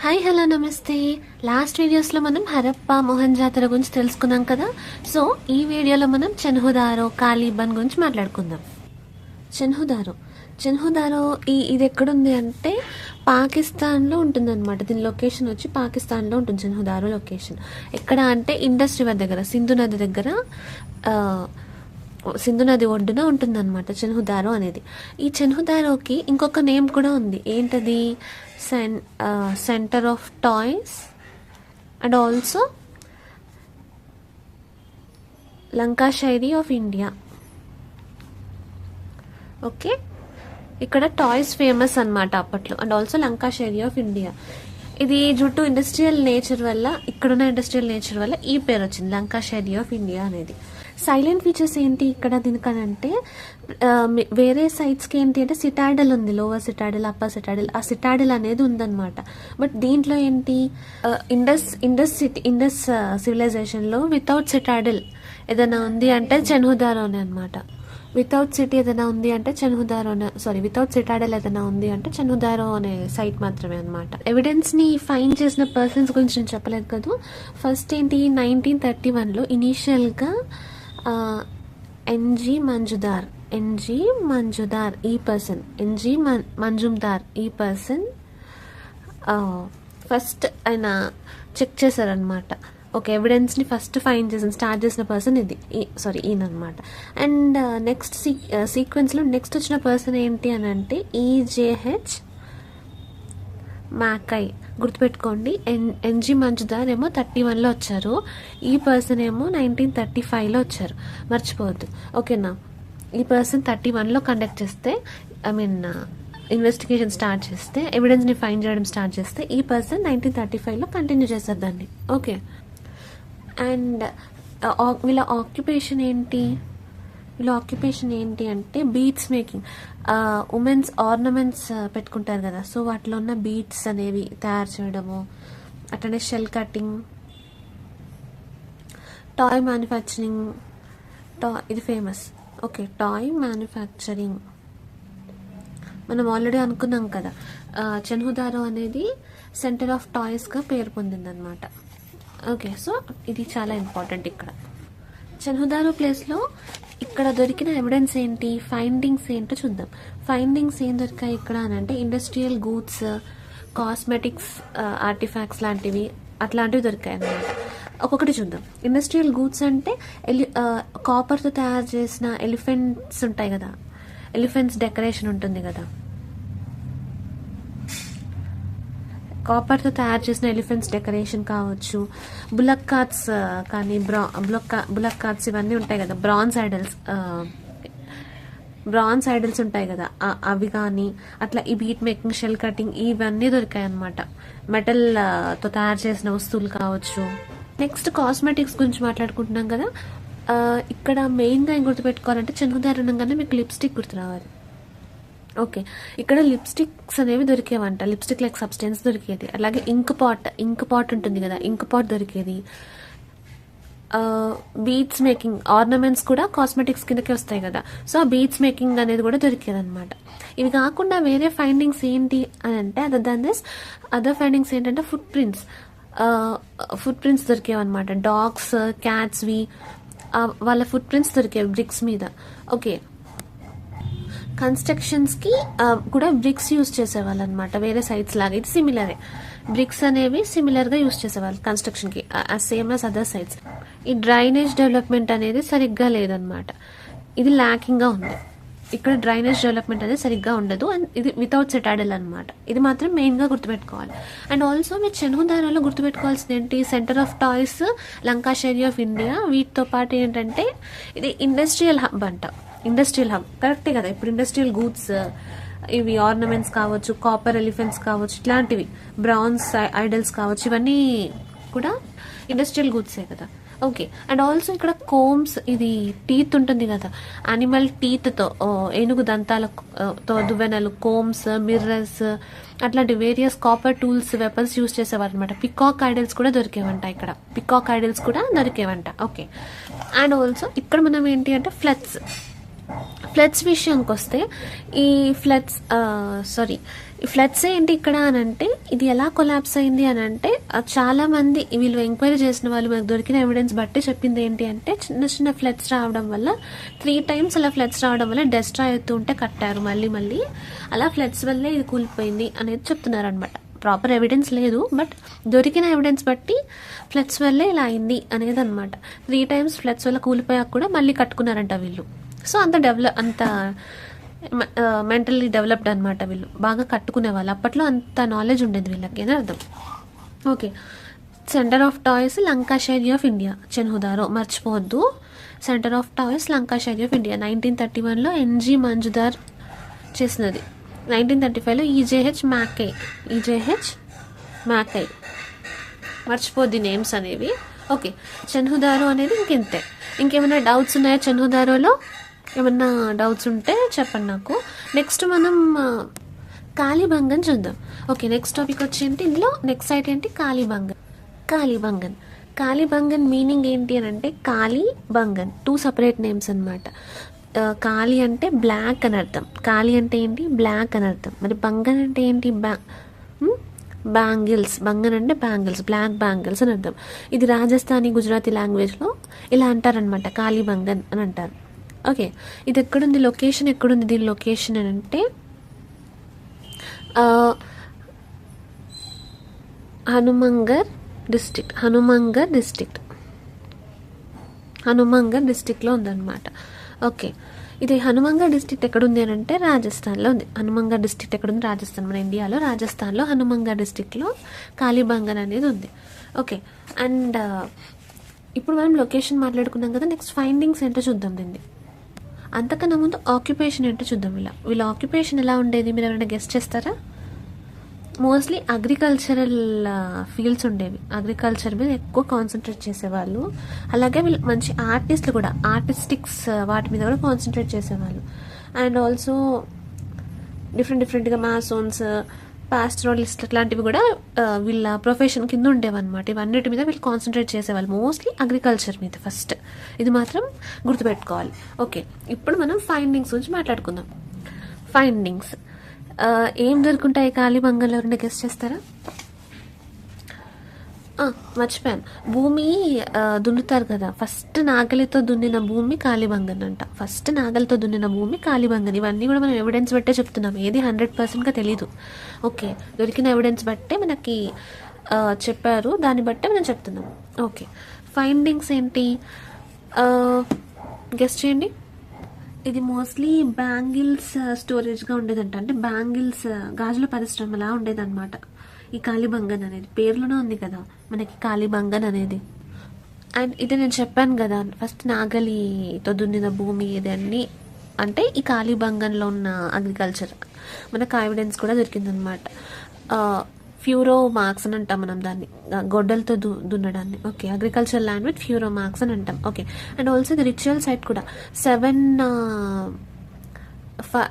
Hi hello నమస్తే. Last వీడియోస్లో మనం హరప్పా మొహంజాతర గురించి తెలుసుకున్నాం కదా. సో ఈ వీడియోలో మనం చెన్హుదారో కాలిబన్ గురించి మాట్లాడుకుందాం. చెన్హుదారో ఇది ఎక్కడుంది అంటే పాకిస్తాన్లో ఉంటుందన్నమాట. దీని లొకేషన్ వచ్చి పాకిస్తాన్లో ఉంటుంది. చెన్హుదారో లొకేషన్ ఎక్కడ అంటే ఇండస్ రివర్ దగ్గర, సింధు నది దగ్గర, సింధు నది ఒడ్డున ఉంటుందన్నమాట చెన్హుదారో అనేది. ఈ చెన్హుదారోకి ఇంకొక నేమ్ కూడా ఉంది. ఏంటది? Centre of toys and also Lancashire of India. Okay, ఇక్కడ టాయ్స్ ఫేమస్ అన్నమాట అప్పట్లో. And also Lancashire of India. ఇది చుట్టూ ఇండస్ట్రియల్ నేచర్ వల్ల, ఇక్కడున్న ఇండస్ట్రియల్ నేచర్ వల్ల ఈ పేరు వచ్చింది, లంకాషైరీ ఆఫ్ ఇండియా అనేది. సైలెంట్ ఫీచర్స్ ఏంటి ఇక్కడ దీనికనంటే, వేరే సైట్స్కి ఏంటి అంటే సిటాడల్ ఉంది, లోవర్ సిటాడల్, అప్పర్ సిటాడల్. ఆ సిటాడల్ అనేది ఉందన్నమాట. బట్ దీంట్లో ఏంటి, ఇండస్ సివిలైజేషన్లో వితౌట్ సిటాడల్ ఏదైనా ఉంది అంటే చెన్హుదారోనే అనమాట. వితౌట్ సిటీ ఏదైనా ఉంది అంటే వితౌట్ సిటాడల్ ఏదైనా ఉంది అంటే చెన్హుదారో అనే సైట్ మాత్రమే అనమాట. ఎవిడెన్స్ని ఫైండ్ చేసిన పర్సన్స్ గురించి నేను చెప్పలేదు కదా. ఫస్ట్ ఏంటి, 1931లో ఇనీషియల్గా ఎన్జీ మంజుదార్ ఈ పర్సన్ ఫస్ట్ ఆయన చెక్ చేశారనమాట. ఓకే, ఎవిడెన్స్ని ఫస్ట్ ఫైండ్ చేసిన స్టార్ట్ చేసిన పర్సన్ ఈయన అనమాట. అండ్ నెక్స్ట్ సీక్వెన్స్లో నెక్స్ట్ వచ్చిన పర్సన్ ఏంటి అని అంటే ఈజేహెచ్ మ్యాకై. గుర్తుపెట్టుకోండి, ఎన్జీ మంజుదార్ ఏమో 31లో వచ్చారు, ఈ పర్సన్ ఏమో 1935లో వచ్చారు, మర్చిపోవద్దు. ఓకేనా, ఈ పర్సన్ 31లో కండక్ట్ చేస్తే, ఇన్వెస్టిగేషన్ స్టార్ట్ చేస్తే, ఎవిడెన్స్ని ఫైండ్ చేయడం స్టార్ట్ చేస్తే, ఈ పర్సన్ 1935లో కంటిన్యూ చేస్తారు దాన్ని. ఓకే, అండ్ వీళ్ళ ఆక్యుపేషన్ ఏంటి అంటే బీడ్స్ మేకింగ్. ఉమెన్స్ ఆర్నమెంట్స్ పెట్టుకుంటారు కదా, సో వాటిలో ఉన్న బీడ్స్ అనేవి తయారు చేయడము, అట్లనే షెల్ కటింగ్, టాయ్ మ్యానుఫ్యాక్చరింగ్. ఇది ఫేమస్. ఓకే, టాయ్ మ్యానుఫ్యాక్చరింగ్ మనం ఆల్రెడీ అనుకున్నాం కదా. చెన్హుదారో అనేది సెంటర్ ఆఫ్ టాయ్స్గా పేరు పొందిందనమాట. ఓకే, సో ఇది చాలా ఇంపార్టెంట్. ఇక్కడ చెన్హుదారో ప్లేస్లో ఇక్కడ దొరికిన ఎవిడెన్స్ ఏంటి, ఫైండింగ్స్ ఏంటో చూద్దాం. ఫైండింగ్స్ ఏం దొరికాయి ఇక్కడ అని అంటే ఇండస్ట్రియల్ గూడ్స్, కాస్మెటిక్స్, ఆర్టిఫాక్ట్స్ లాంటివి, అట్లాంటివి దొరికాయి అన్నమాట. ఒక్కొక్కటి చూద్దాం. ఇండస్ట్రియల్ గూడ్స్ అంటే కాపర్తో తయారు చేసిన ఎలిఫెంట్స్ ఉంటాయి కదా, ఎలిఫెంట్స్ డెకరేషన్ ఉంటుంది కదా, కాపర్తో తయారు చేసిన ఎలిఫెంట్స్ డెకరేషన్ కావచ్చు, బులక్ కార్ట్స్ కానీ, బులక్ కార్ట్స్ ఇవన్నీ ఉంటాయి కదా, బ్రాన్స్ ఐడల్స్ ఉంటాయి కదా, అవి కానీ, అట్లా ఈ బీట్ మేకింగ్, షెల్ కటింగ్ ఇవన్నీ దొరికాయి అన్నమాట. మెటల్తో తయారు చేసిన వస్తువులు కావచ్చు. నెక్స్ట్ కాస్మెటిక్స్ గురించి మాట్లాడుకుంటున్నాం కదా. ఇక్కడ మెయిన్గా ఏం గుర్తుపెట్టుకోవాలంటే, చెన్హుదారో అనగానే మీకు లిప్స్టిక్ గుర్తు రావాలి. ఓకే, ఇక్కడ లిప్స్టిక్స్ అనేవి దొరికేవంట, లిప్స్టిక్ లైక్ సబ్స్టెన్స్ దొరికేది. అలాగే ఇంక్ పాట్ ఉంటుంది కదా, ఇంక్ పాట్ దొరికేది. బీడ్స్ మేకింగ్, ఆర్నమెంట్స్ కూడా కాస్మెటిక్స్ కిందకే వస్తాయి కదా, సో ఆ బీడ్స్ మేకింగ్ అనేది కూడా దొరికేది అనమాట. ఇవి కాకుండా వేరే ఫైండింగ్స్ ఏంటి అని అంటే, అదర్ ఫైండింగ్స్ ఏంటంటే ఫుట్ ప్రింట్స్ దొరికేవన్నమాట. డాగ్స్, క్యాట్స్వి, వాళ్ళ ఫుట్ ప్రింట్స్ దొరికేవి బ్రిక్స్ మీద. ఓకే, కన్స్ట్రక్షన్స్కి కూడా బ్రిక్స్ యూజ్ చేసేవాళ్ళు అనమాట, వేరే సైట్స్ లాగా. ఇది సిమిలరే, బ్రిక్స్ అనేవి సిమిలర్గా యూజ్ చేసేవాళ్ళు కన్స్ట్రక్షన్కి, సేమ్ యాజ్ అదర్ సైట్స్. ఈ డ్రైనేజ్ డెవలప్మెంట్ అనేది సరిగ్గా లేదనమాట, ఇది ల్యాకింగ్గా ఉంది. ఇక్కడ డ్రైనేజ్ డెవలప్మెంట్ అనేది సరిగ్గా ఉండదు, అండ్ ఇది వితౌట్ సిటాడల్ అనమాట. ఇది మాత్రం మెయిన్గా గుర్తుపెట్టుకోవాలి. అండ్ ఆల్సో మీరు చెన్హుదారోలో గుర్తుపెట్టుకోవాల్సింది ఏంటి, centre of toys, Lancashire of India. వీటితో పాటు ఏంటంటే ఇది ఇండస్ట్రియల్ హబ్ అంట. ఇండస్ట్రియల్ హబ్ కరెక్టే కదా. ఇప్పుడు ఇండస్ట్రియల్ గూడ్స్, ఇవి ఆర్నమెంట్స్ కావచ్చు, కాపర్ ఎలిఫెంట్స్ కావచ్చు, ఇట్లాంటివి బ్రాన్స్ ఐడల్స్ కావచ్చు, ఇవన్నీ కూడా ఇండస్ట్రియల్ గూడ్సే కదా. ఓకే, అండ్ ఆల్సో ఇక్కడ కోమ్స్, ఇది టీత్ ఉంటుంది కదా, యానిమల్ టీత్తో, ఏనుగు దంతాలతో దువ్వెనలు, కోమ్స్, మిర్రర్స్, అట్లాంటి various copper tools, weapons use చేసేవారు అనమాట. పికాక్ ఐడల్స్ కూడా దొరికేవంట ఇక్కడ, ఓకే. అండ్ ఆల్సో ఇక్కడ మనం ఏంటి అంటే ఫ్లడ్స్ విషయానికి వస్తే ఈ ఫ్లడ్స్ ఏంటి ఇక్కడ అని అంటే ఇది ఎలా కొలాప్స్ అయింది అని అంటే చాలా మంది వీళ్ళు ఎంక్వైరీ చేసిన వాళ్ళు మనకు దొరికిన ఎవిడెన్స్ బట్టి చెప్పింది ఏంటి అంటే చిన్న చిన్న ఫ్లడ్స్ రావడం వల్ల 3 times అలా ఫ్లడ్స్ రావడం వల్ల డెస్ట్రాయ్ అవుతూ ఉంటే కట్టారు మళ్ళీ అలా ఫ్లడ్స్ వల్లే ఇది కూలిపోయింది అనేది చెప్తున్నారు అనమాట. ప్రాపర్ ఎవిడెన్స్ లేదు, బట్ దొరికిన ఎవిడెన్స్ బట్టి ఫ్లడ్స్ వల్లే ఇలా అయింది అనేది అనమాట. 3 times ఫ్లడ్స్ వల్ల కూలిపోయాక కూడా మళ్ళీ కట్టుకున్నారంట వీళ్ళు. సో అంత మెంటల్లీ డెవలప్డ్ అనమాట వీళ్ళు, బాగా కట్టుకునే వాళ్ళు. అప్పట్లో అంత నాలెడ్జ్ ఉండేది వీళ్ళకి అని అర్థం. Okay, centre of toys Lancashire of India, Chanhudaro మర్చిపోవద్దు. Centre of toys Lancashire of India 1931లో ఎన్జి మంజుదార్ చేసినది. 1935లో ఈజేహెచ్ మ్యాకై మర్చిపోద్ది నేమ్స్ అనేవి. ఓకే, చెన్హుదారో అనేది ఇంకెంతే. ఇంకేమైనా డౌట్స్ ఉన్నాయా చెన్హుదారోలో? ఏమన్నా డౌట్స్ ఉంటే చెప్పండి నాకు. నెక్స్ట్ మనం కాళీబంగన్ చూద్దాం. ఓకే, నెక్స్ట్ టాపిక్ వచ్చేంటి ఇందులో నెక్స్ట్ సైట్ ఏంటి? కాళీబంగన్ మీనింగ్ ఏంటి అని అంటే కాళీబంగన్ 2 separate నేమ్స్ అనమాట. కాళీ అంటే బ్లాక్ అని అర్థం, కాళీ అంటే ఏంటి? బ్లాక్ అని అర్థం. మరి బంగన్ అంటే ఏంటి? బ్యాంగిల్స్. బంగన్ అంటే బ్యాంగిల్స్, బ్లాక్ బ్యాంగిల్స్ అని అర్థం. ఇది రాజస్థానీ గుజరాతీ లాంగ్వేజ్లో ఇలా అంటారనమాట, కాళీబంగన్ అని అంటారు. ఓకే, ఇది ఎక్కడుంది? లొకేషన్ ఎక్కడుంది దీని లొకేషన్ అని అంటే హనుమంగర్ డిస్ట్రిక్ట్లో ఉందన్నమాట. ఓకే, ఇది హనుమంగర్ డిస్ట్రిక్ట్ ఎక్కడుంది అని అంటే రాజస్థాన్లో ఉంది. హనుమంగర్ డిస్ట్రిక్ట్ ఎక్కడుంది? రాజస్థాన్, మన ఇండియాలో రాజస్థాన్లో హనుమంగర్ డిస్ట్రిక్ట్లో కాళీబంగన్ అనేది ఉంది. ఓకే, అండ్ ఇప్పుడు మనం లొకేషన్ మాట్లాడుకున్నాం కదా, నెక్స్ట్ ఫైండింగ్స్ ఏంటో చూద్దాం దీన్ని. అంతకన్నా ముందు ఆక్యుపేషన్ ఏంటో చూద్దాం. వీళ్ళ ఆక్యుపేషన్ ఎలా ఉండేది మీరు ఎవరైనా గెస్ట్ చేస్తారా? మోస్ట్లీ అగ్రికల్చరల్ ఫీల్డ్స్ ఉండేవి, అగ్రికల్చర్ మీద ఎక్కువ కాన్సన్ట్రేట్ చేసేవాళ్ళు. అలాగే వీళ్ళు మంచి ఆర్టిస్టులు కూడా, ఆర్టిస్టిక్స్ వాటి మీద కూడా కాన్సన్ట్రేట్ చేసేవాళ్ళు. అండ్ ఆల్సో డిఫరెంట్గా మాసోన్స్, పాస్టరలిస్ట్ అట్లాంటివి కూడా వీళ్ళ ప్రొఫెషన్ కింద ఉండేవన్నమాట. ఇవన్నిటి మీద వీళ్ళు కాన్సన్ట్రేట్ చేసేవాళ్ళు, మోస్ట్లీ అగ్రికల్చర్ మీద ఫస్ట్. ఇది మాత్రం గుర్తుపెట్టుకోవాలి. ఓకే, ఇప్పుడు మనం ఫైండింగ్స్ గురించి మాట్లాడుకుందాం. ఫైండింగ్స్ ఏం దొరుకుంటాయి కాళీబంగన్లో? ఎవరైనా గెస్ట్ చేస్తారా? మర్చిపోయాను, భూమి దున్నుతారు కదా, ఫస్ట్ నాగలితో దున్నిన భూమి కాళీబంగన్ అంట. ఫస్ట్ నాగలితో దున్నిన భూమి కాళీబంగన్. ఇవన్నీ కూడా మనం ఎవిడెన్స్ బట్టే చెప్తున్నాం, ఏది 100%గా తెలీదు. ఓకే, దొరికిన ఎవిడెన్స్ బట్టే మనకి చెప్పారు, దాన్ని బట్టే మనం చెప్తున్నాం. ఓకే, ఫైండింగ్స్ ఏంటి గెస్ట్ చేయండి. ఇది మోస్ట్లీ బ్యాంగిల్స్ స్టోరేజ్గా ఉండేదంట, అంటే బ్యాంగిల్స్ గాజుల పరిశ్రమలా ఉండేదన్నమాట ఈ కాళీబంగన్ అనేది. పేర్లోనే ఉంది కదా మనకి కాళీబంగన్ అనేది. అండ్ ఇది నేను చెప్పాను కదా, ఫస్ట్ నాగలితో దున్నిన భూమి ఇది అన్ని అంటే ఈ కాళీబంగన్లో ఉన్న అగ్రికల్చర్ మనకు ఎవిడెన్స్ కూడా దొరికిందనమాట. ఫ్యూరో మార్క్స్ అని అంటాం మనం దాన్ని, గొడ్డలతో దున్నడాన్ని. Okay, agriculture land with furrow marks అని అంటాం. ఓకే, అండ్ ఆల్సో ఇది రిచువల్ సైట్ కూడా. 7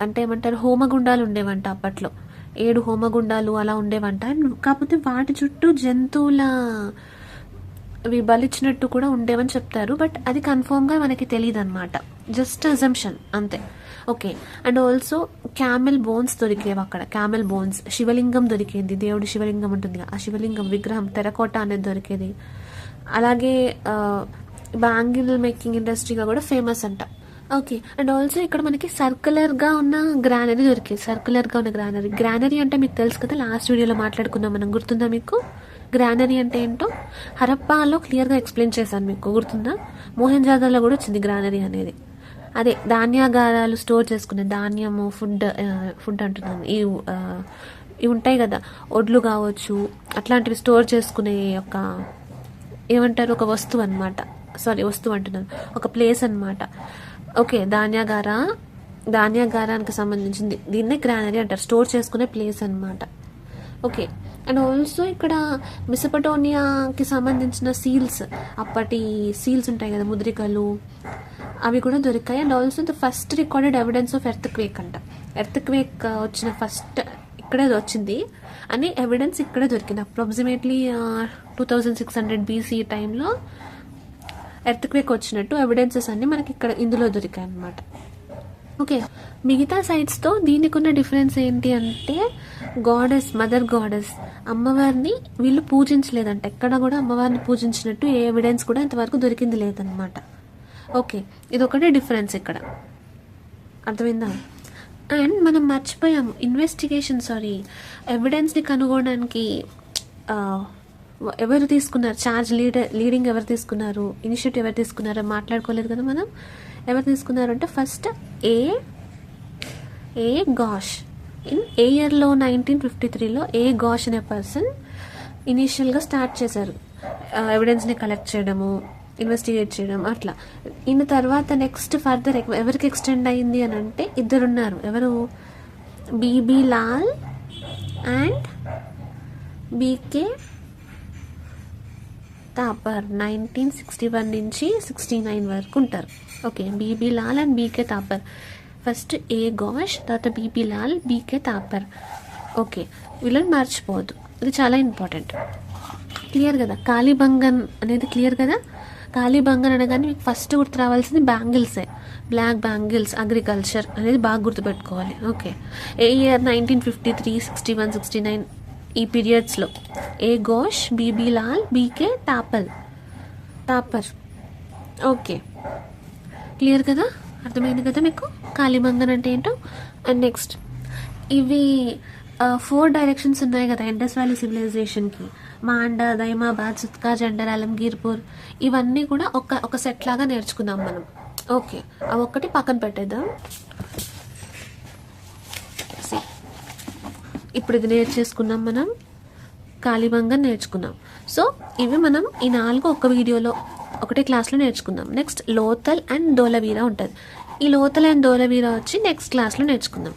అంటే ఏమంటారు, హోమగుండాలు ఉండేవంట అప్పట్లో. 7 హోమగుండాలు అలా ఉండేవంట. కాకపోతే వాటి చుట్టూ జంతువుల అవి బలిచ్చినట్టు కూడా ఉండేవని చెప్తారు, బట్ అది కన్ఫర్మ్గా మనకి తెలియదు అనమాట, జస్ట్ అజంప్షన్ అంతే. Okay, and also camel bones దొరికేవి అక్కడ. క్యామెల్ బోన్స్, శివలింగం దొరికేది, దేవుడి శివలింగం ఉంటుంది, ఆ శివలింగం విగ్రహం టెరకోట అనేది దొరికేది. అలాగే బ్యాంగిల్ మేకింగ్ ఇండస్ట్రీగా కూడా ఫేమస్ అంట. ఓకే, అండ్ ఆల్సో ఇక్కడ మనకి సర్కులర్గా ఉన్న గ్రానరీ దొరికింది. సర్కులర్గా ఉన్న గ్రానరీ అంటే మీకు తెలుసు కదా, లాస్ట్ వీడియోలో మాట్లాడుకున్నాం మనం, గుర్తుందా మీకు? గ్రానరీ అంటే ఏంటో హరప్పాలో క్లియర్గా ఎక్స్ప్లెయిన్ చేశాను మీకు, గుర్తుందా? మోహెంజాదాలో కూడా వచ్చింది గ్రానరీ అనేది. అదే ధాన్యాగారాలు స్టోర్ చేసుకునే ధాన్యము, ఫుడ్ అంటున్నాను, ఇవి ఉంటాయి కదా, ఒడ్లు కావచ్చు, అట్లాంటివి స్టోర్ చేసుకునే ఒక ఏమంటారు, ఒక వస్తువు అనమాట. వస్తువు అంటున్నాను, ఒక ప్లేస్ అనమాట. ఓకే, ధాన్యాగారానికి సంబంధించింది, దీన్నే గ్రానరీ అంటారు, స్టోర్ చేసుకునే ప్లేస్ అనమాట. ఓకే, అండ్ ఆల్సో ఇక్కడ మెసొపటోమియాకి సంబంధించిన సీల్స్, అప్పటి సీల్స్ ఉంటాయి కదా, ముద్రికలు, అవి కూడా దొరికాయి. And also the first recorded evidence of earth quake అంట. ఎర్త్ క్వేక్ వచ్చిన ఫస్ట్ ఇక్కడే వచ్చింది అని ఎవిడెన్స్ ఇక్కడే దొరికింది. అప్రాక్సిమేట్లీ 2600 BC టైంలో ఎర్త్ క్వేక్ వచ్చినట్టు ఎవిడెన్సెస్ అన్నీ మనకి ఇక్కడ ఇందులో దొరికాయి అన్నమాట. ఓకే, మిగతా సైట్స్తో దీనికి ఉన్న డిఫరెన్స్ ఏంటి అంటే గాడెస్, మదర్ గాడెస్, అమ్మవారిని వీళ్ళు పూజించలేదంట. ఎక్కడ కూడా అమ్మవారిని పూజించినట్టు ఏ ఎవిడెన్స్ కూడా ఇంతవరకు దొరికింది లేదనమాట. ఓకే, ఇదొకటే డిఫరెన్స్ ఇక్కడ, అర్థమైందా? అండ్ మనం మర్చిపోయాము ఎవిడెన్స్ని కనుగొనడానికి ఎవరు తీసుకున్నారు ఛార్జ్, లీడింగ్ ఎవరు తీసుకున్నారు, ఇనిషియేటివ్ ఎవరు తీసుకున్నారో మాట్లాడుకోలేదు కదా మనం. ఎవరు తీసుకున్నారు అంటే first A gosh in a ఇయర్లో 1953లో ఏ గాష్ అనే పర్సన్ ఇనీషియల్గా స్టార్ట్ చేశారు ఎవిడెన్స్ని కలెక్ట్ చేయడము, ఇన్వెస్టిగేట్ చేయడం అట్లా. ఇన్ తర్వాత నెక్స్ట్ ఫర్దర్ ఎవరికి ఎక్స్టెండ్ అయింది అని అంటే ఇద్దరున్నారు. ఎవరు? B B Lal and B K Thapar. 1961 నుంచి 69 వరకు ఉంటారు. Okay, B B Lal and B K Thapar. First A Ghosh, తర్వాత B B Lal, B K Thapar. Okay, వీళ్ళని మర్చిపోవద్దు, ఇది చాలా ఇంపార్టెంట్. క్లియర్ కదా? కాళీబంగన్ అనేది క్లియర్ కదా? కాళీబంగన్ అనగానే మీకు ఫస్ట్ గుర్తు రావాల్సింది బ్యాంగిల్సే. బ్లాక్ బ్యాంగిల్స్, అగ్రికల్చర్ అనేది బాగా గుర్తుపెట్టుకోవాలి. ఓకే, ఏ ఇయర్ 1953, 61, 69 ఈ పీరియడ్స్లో A Ghosh, B B Lal, B K Thapar. Okay, clear కదా? అర్థమైంది కదా మీకు కాళీబంగన్ అంటే ఏంటో? అండ్ నెక్స్ట్ ఇవి 4 డైరెక్షన్స్ ఉన్నాయి కదా ఇండస్ వ్యాలీ సివిలైజేషన్కి. మాండా, దైమాబాద్, సుత్కా, జండర్, అలంగీర్పూర్, ఇవన్నీ కూడా ఒక సెట్ లాగా నేర్చుకుందాం మనం. ఓకే, అవి ఒక్కటి పక్కన పెట్టేద్దాం. ఇప్పుడు ఇది నేర్చేసుకున్నాం మనం, కాళీబంగన్ నేర్చుకున్నాం. సో ఇవి మనం ఈ 4 ఒక వీడియోలో ఒకటే క్లాస్లో నేర్చుకుందాం. నెక్స్ట్ లోథల్ అండ్ ధోలవీరా ఉంటుంది. ఈ లోథల్ అండ్ ధోలవీరా వచ్చి నెక్స్ట్ క్లాస్లో నేర్చుకుందాం.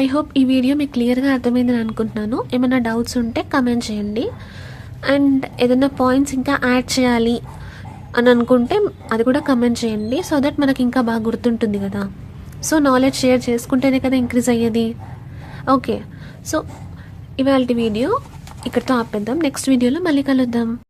ఐ హోప్ ఈ వీడియో మీకు క్లియర్గా అర్థమైందని అనుకుంటున్నాను. ఏమైనా డౌట్స్ ఉంటే కమెంట్ చేయండి. అండ్ ఏదైనా పాయింట్స్ ఇంకా యాడ్ చేయాలి అని అనుకుంటే అది కూడా కమెంట్ చేయండి, సో దట్ మనకి ఇంకా బాగా గుర్తుంటుంది కదా. సో నాలెడ్జ్ షేర్ చేసుకుంటేనే కదా ఇంక్రీజ్ అయ్యేది. ఓకే, సో ఇవాళ వీడియో ఇక్కడితో ఆపేద్దాం. నెక్స్ట్ వీడియోలో మళ్ళీ కలుద్దాం.